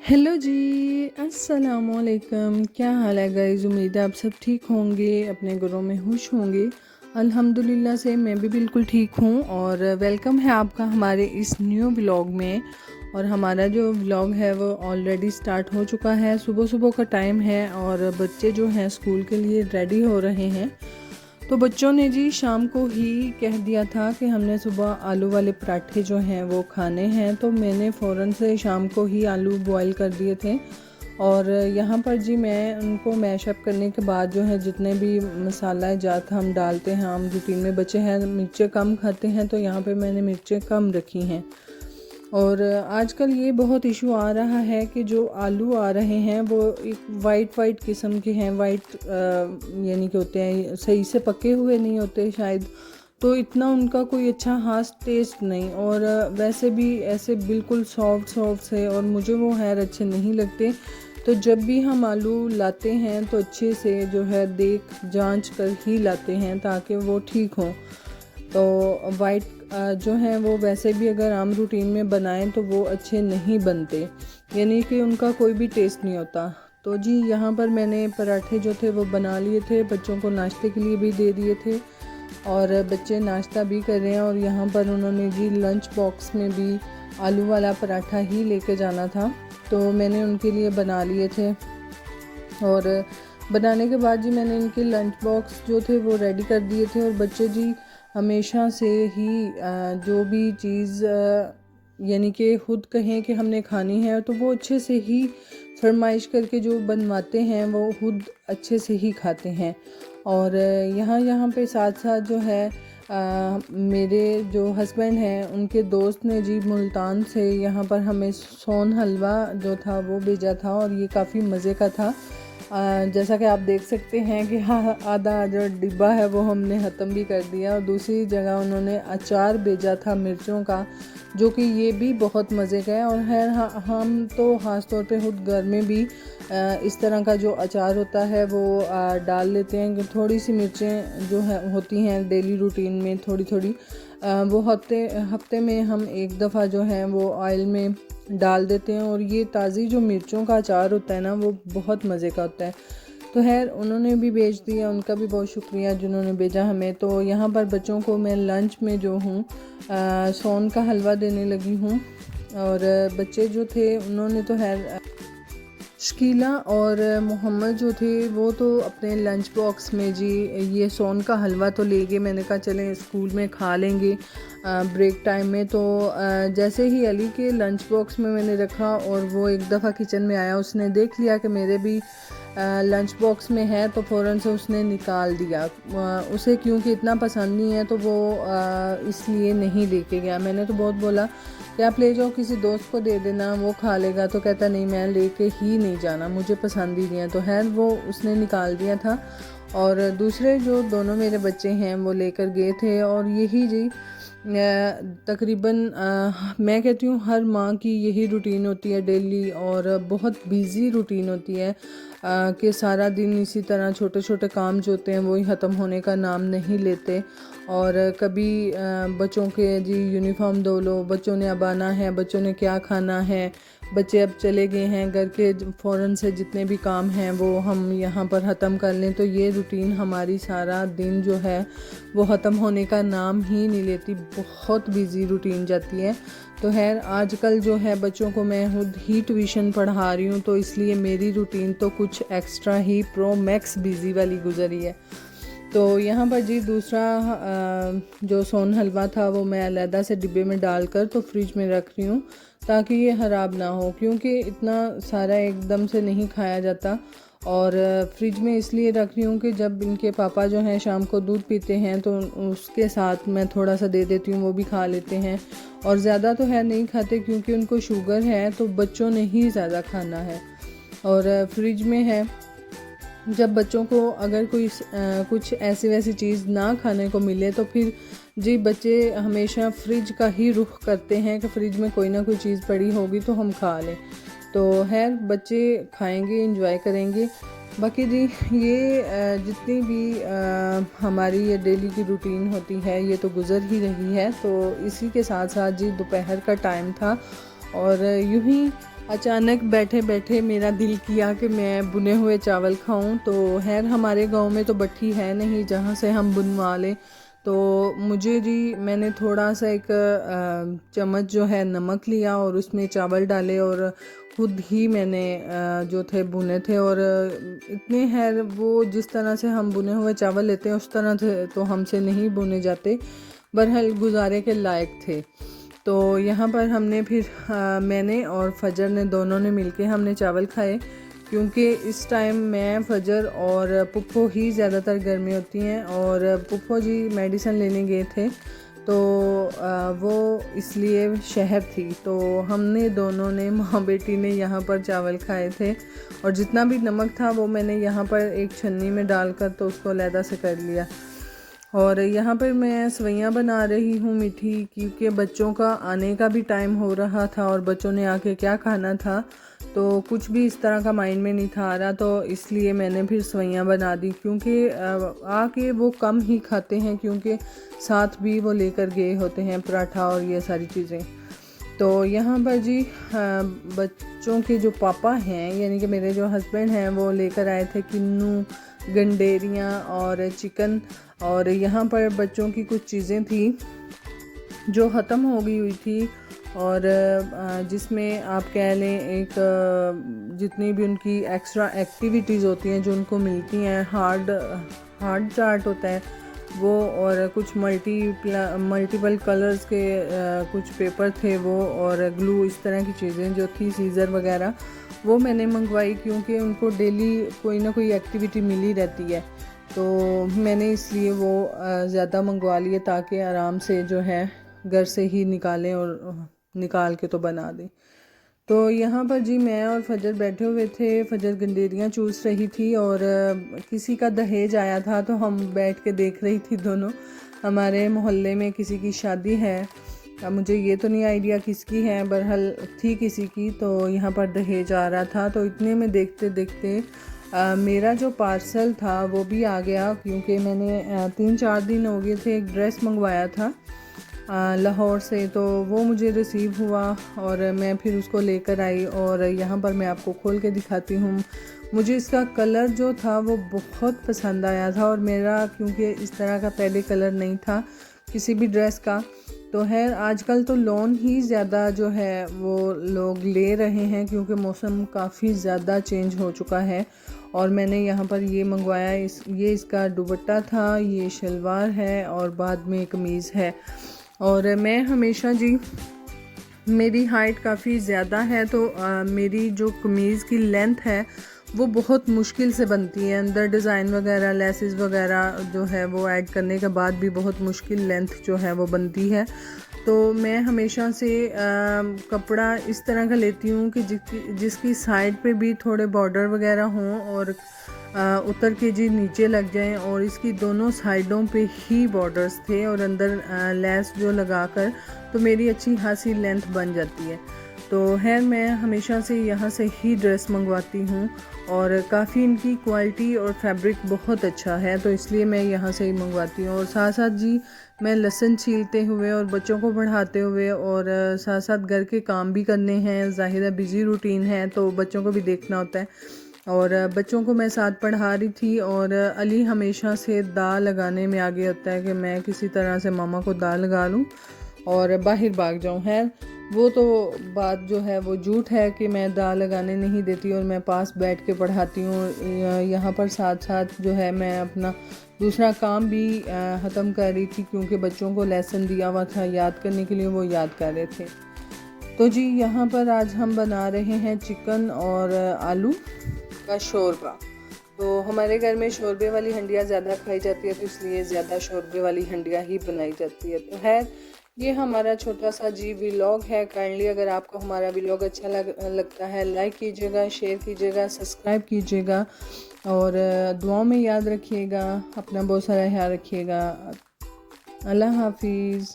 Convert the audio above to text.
Hello जी, अस्सलामुअलैकुम। क्या हाल है गाइज़? उम्मीद है आप सब ठीक होंगे, अपने घरों में खुश होंगे। अल्हम्दुलिल्लाह से मैं भी बिल्कुल ठीक हूँ और वेलकम है आपका हमारे इस न्यू व्लॉग में। और हमारा जो व्लॉग है वो ऑलरेडी स्टार्ट हो चुका है। सुबह सुबह का टाइम है और बच्चे जो हैं स्कूल के लिए रेडी हो रहे हैं। तो बच्चों ने जी शाम को ही कह दिया था कि हमने सुबह आलू वाले पराठे जो हैं वो खाने हैं, तो मैंने फ़ौरन से शाम को ही आलू बॉईल कर दिए थे। और यहाँ पर जी मैं उनको मैशअप करने के बाद जो है जितने भी मसाला जात हम डालते हैं, हम रूटीन में बच्चे हैं मिर्चें कम खाते हैं, तो यहाँ पे मैंने मिर्चें कम रखी हैं। और आजकल ये बहुत इशू आ रहा है कि जो आलू आ रहे हैं वो एक वाइट किस्म के हैं, वाइट यानी कि होते हैं, सही से पके हुए नहीं होते शायद, तो इतना उनका कोई अच्छा खास टेस्ट नहीं। और वैसे भी ऐसे बिल्कुल सॉफ्ट से, और मुझे वो खैर अच्छे नहीं लगते। तो जब भी हम आलू लाते हैं तो अच्छे से जो है देख जांच कर ही लाते हैं ताकि वो ठीक हों। तो वाइट जो हैं वो वैसे भी अगर आम रूटीन में बनाएं तो वो अच्छे नहीं बनते, यानी कि उनका कोई भी टेस्ट नहीं होता। तो जी यहाँ पर मैंने पराठे जो थे वो बना लिए थे, बच्चों को नाश्ते के लिए भी दे दिए थे और बच्चे नाश्ता भी कर रहे हैं। और यहाँ पर उन्होंने जी लंच बॉक्स में भी आलू वाला पराठा ही लेके जाना था, तो मैंने उनके लिए बना लिए थे। और बनाने के बाद जी मैंने इनके लंच बॉक्स जो थे वो रेडी कर दिए थे। और बच्चे जी हमेशा से ही जो भी चीज़ यानी कि खुद कहें कि हमने खानी है तो वो अच्छे से ही फरमाइश करके जो बनवाते हैं वो खुद अच्छे से ही खाते हैं। और यहाँ पे साथ साथ जो है मेरे जो हस्बैंड हैं उनके दोस्त ने जी मुल्तान से यहाँ पर हमें सोन हलवा जो था वो भेजा था, और ये काफ़ी मज़े का था। जैसा कि आप देख सकते हैं कि हाँ, आधा जो डिब्बा है वो हमने ख़त्म भी कर दिया। और दूसरी जगह उन्होंने अचार भेजा था मिर्चों का, जो कि ये भी बहुत मज़े का है। और खैर हम तो ख़ास तौर पे खुद घर में भी इस तरह का जो अचार होता है वो डाल लेते हैं कि थोड़ी सी मिर्चें जो है होती हैं डेली रूटीन में थोड़ी थोड़ी, वो हफ्ते में हम एक दफ़ा जो है वो ऑयल में डाल देते हैं। और ये ताज़ी जो मिर्चों का अचार होता है ना वो बहुत मज़े का होता है। तो खैर उन्होंने भी भेज दिया, उनका भी बहुत शुक्रिया जिन्होंने भेजा हमें। तो यहाँ पर बच्चों को मैं लंच में जो हूँ सोन का हलवा देने लगी हूँ। और बच्चे जो थे उन्होंने तो खैर शकीला और मोहम्मद जो थे वो तो अपने लंच बॉक्स में जी ये सोन का हलवा तो ले गए। मैंने कहा चलें स्कूल में खा लेंगे ब्रेक टाइम में। तो जैसे ही अली के लंच बॉक्स में मैंने रखा और वो एक दफ़ा किचन में आया, उसने देख लिया कि मेरे भी लंच बॉक्स में है, तो फ़ौरन से उसने निकाल दिया। उसे क्योंकि इतना पसंद नहीं है तो वो इसलिए नहीं लेके गया। मैंने तो बहुत बोला कि आप ले जाओ, किसी दोस्त को दे देना, वो खा लेगा। तो कहता नहीं, मैं लेके ही नहीं जाना, मुझे पसंद ही नहीं है। तो खैर वो उसने निकाल दिया था। और दूसरे जो दोनों मेरे बच्चे हैं वो लेकर गए थे। और यही जी तकरीबन मैं कहती हूँ हर माँ की यही रूटीन होती है डेली, और बहुत बिज़ी रूटीन होती है कि सारा दिन इसी तरह छोटे छोटे काम जो होते हैं वही ख़त्म होने का नाम नहीं लेते। और कभी बच्चों के जी यूनिफॉर्म धो लो, बच्चों ने अब आना है, बच्चों ने क्या खाना है, बच्चे अब चले गए हैं, घर के फ़ौरन से जितने भी काम हैं वो हम यहाँ पर ख़त्म कर लें। तो ये रूटीन हमारी सारा दिन जो है वो ख़त्म होने का नाम ही नहीं लेती, बहुत बिज़ी रूटीन जाती है। तो खैर आजकल जो है बच्चों को मैं खुद ही ट्यूशन पढ़ा रही हूँ, तो इसलिए मेरी रूटीन तो कुछ एक्स्ट्रा ही प्रो मैक्स बिज़ी वाली गुजरी है। तो यहाँ पर जी दूसरा जो सोन हलवा था वो मैं अलहदा से डिब्बे में डालकर तो फ्रिज में रख रही हूँ ताकि ये ख़राब ना हो, क्योंकि इतना सारा एकदम से नहीं खाया जाता। और फ्रिज में इसलिए रख रही हूँ कि जब इनके पापा जो हैं शाम को दूध पीते हैं तो उसके साथ मैं थोड़ा सा दे देती हूँ, वो भी खा लेते हैं। और ज़्यादा तो है नहीं खाते क्योंकि उनको शुगर है, तो बच्चों ने ही ज़्यादा खाना है। और फ्रिज में है, जब बच्चों को अगर कोई कुछ ऐसी वैसी चीज़ ना खाने को मिले तो फिर जी बच्चे हमेशा फ्रिज का ही रुख करते हैं कि फ़्रिज में कोई ना कोई चीज़ पड़ी होगी तो हम खा लें। तो खैर बच्चे खाएंगे, इंजॉय करेंगे। बाकी जी ये जितनी भी हमारी ये डेली की रूटीन होती है ये तो गुज़र ही रही है। तो इसी के साथ साथ जी दोपहर का टाइम था और यूं ही अचानक बैठे बैठे मेरा दिल किया कि मैं बुने हुए चावल खाऊं। तो खैर हमारे गांव में तो भट्ठी है नहीं जहां से हम बुनवा लें। तो मुझे जी मैंने थोड़ा सा एक चम्मच जो है नमक लिया और उसमें चावल डाले और खुद ही मैंने जो थे बुने थे। और इतने है वो जिस तरह से हम बुने हुए चावल लेते हैं उस तरह से तो हमसे नहीं बुने जाते, बहरहाल गुजारे के लायक थे। तो यहाँ पर हमने फिर मैंने और फजर ने दोनों ने मिलके हमने चावल खाए, क्योंकि इस टाइम मैं फजर और पुप्पो ही ज़्यादातर घर में होती हैं और पुप्पो जी मेडिसिन लेने गए थे तो वो इसलिए शहर थी। तो हमने दोनों ने माँ बेटी ने यहाँ पर चावल खाए थे और जितना भी नमक था वो मैंने यहाँ पर एक छन्नी में डालकर तो उसको अलहदा से कर लिया। और यहाँ पर मैं सवैयाँ बना रही हूँ मीठी, क्योंकि बच्चों का आने का भी टाइम हो रहा था और बच्चों ने आके क्या खाना था तो कुछ भी इस तरह का माइंड में नहीं था आ रहा, तो इसलिए मैंने फिर सवैयाँ बना दी। क्योंकि आके वो कम ही खाते हैं, क्योंकि साथ भी वो लेकर गए होते हैं पराठा और ये सारी चीज़ें। तो यहाँ पर जी बच्चों के जो पापा हैं यानी कि मेरे जो हस्बैंड हैं वो लेकर आए थे किन्नू, गंडेरियाँ और चिकन। और यहाँ पर बच्चों की कुछ चीज़ें थी जो ख़त्म हो गई हुई थी और जिसमें आप कह लें एक जितनी भी उनकी एक्स्ट्रा एक्टिविटीज़ होती हैं जो उनको मिलती हैं, हार्ड चार्ट होता है वो, और कुछ मल्टीपल कलर्स के कुछ पेपर थे वो, और ग्लू, इस तरह की चीज़ें जो थी, सीज़र वगैरह, वो मैंने मंगवाई क्योंकि उनको डेली कोई ना कोई एक्टिविटी मिली रहती है। तो मैंने इसलिए वो ज़्यादा मंगवा लिए ताकि आराम से जो है घर से ही निकालें और निकाल के तो बना दें। तो यहाँ पर जी मैं और फजर बैठे हुए थे, फजर गंडेरियाँ चूस रही थी और किसी का दहेज आया था तो हम बैठ के देख रही थी दोनों। हमारे मोहल्ले में किसी की शादी है, अब मुझे ये तो नहीं आइडिया किसकी है, बहरहाल थी किसी की, तो यहाँ पर दहेज आ रहा था। तो इतने में देखते देखते मेरा जो पार्सल था वो भी आ गया, क्योंकि मैंने 3-4 दिन हो गए थे एक ड्रेस मंगवाया था लाहौर से, तो वो मुझे रिसीव हुआ और मैं फिर उसको लेकर आई। और यहाँ पर मैं आपको खोल के दिखाती हूँ। मुझे इसका कलर जो था वो बहुत पसंद आया था और मेरा क्योंकि इस तरह का पहले कलर नहीं था किसी भी ड्रेस का। तो है आजकल तो लोन ही ज़्यादा जो है वो लोग ले रहे हैं क्योंकि मौसम काफ़ी ज़्यादा चेंज हो चुका है। और मैंने यहाँ पर ये मंगवाया, ये इसका दुपट्टा था, ये शलवार है और बाद में कमीज़ है। और मैं हमेशा जी, मेरी हाइट काफ़ी ज़्यादा है तो मेरी जो कमीज़ की लेंथ है वो बहुत मुश्किल से बनती है, अंदर डिज़ाइन वगैरह लेसेस वगैरह जो है वो ऐड करने के बाद भी बहुत मुश्किल लेंथ जो है वो बनती है। तो मैं हमेशा से कपड़ा इस तरह का लेती हूँ कि जिसकी साइड पे भी थोड़े बॉर्डर वगैरह हों और उतर के जी नीचे लग जाएं, और इसकी दोनों साइडों पे ही बॉर्डर्स थे और अंदर लेस जो लगाकर तो मेरी अच्छी खासी लेंथ बन जाती है। तो है मैं हमेशा से यहाँ से ही ड्रेस मंगवाती हूँ और काफ़ी इनकी क्वालिटी और फैब्रिक बहुत अच्छा है, तो इसलिए मैं यहाँ से ही मंगवाती हूँ। और साथ साथ जी मैं लहसुन छीलते हुए और बच्चों को पढ़ाते हुए और साथ साथ घर के काम भी करने हैं, ज़ाहिर है बिज़ी रूटीन है तो बच्चों को भी देखना होता है। और बच्चों को मैं साथ पढ़ा रही थी और अली हमेशा से दाल लगाने में आगे होता है कि मैं किसी तरह से मामा को दाल लगा लूँ और बाहर भाग जाऊँ। है वो तो बात जो है वो झूठ है कि मैं दाल लगाने नहीं देती और मैं पास बैठ के पढ़ाती हूँ। यहाँ पर साथ साथ जो है मैं अपना दूसरा काम भी ख़त्म कर रही थी क्योंकि बच्चों को लेसन दिया हुआ था याद करने के लिए, वो याद कर रहे थे। तो जी यहाँ पर आज हम बना रहे हैं चिकन और आलू का शोरबा। तो हमारे घर में शोरबे वाली हंडियाँ ज़्यादा खाई जाती है तो इसलिए ज़्यादा शोरबे वाली हंडियाँ ही बनाई जाती है। तो है ये हमारा छोटा सा जी व्लॉग है। काइंडली अगर आपको हमारा व्लॉग अच्छा लगता है लाइक कीजिएगा, शेयर कीजिएगा, सब्सक्राइब कीजिएगा और दुआओं में याद रखिएगा। अपना बहुत सारा ख्याल रखिएगा। अल्लाह हाफिज़।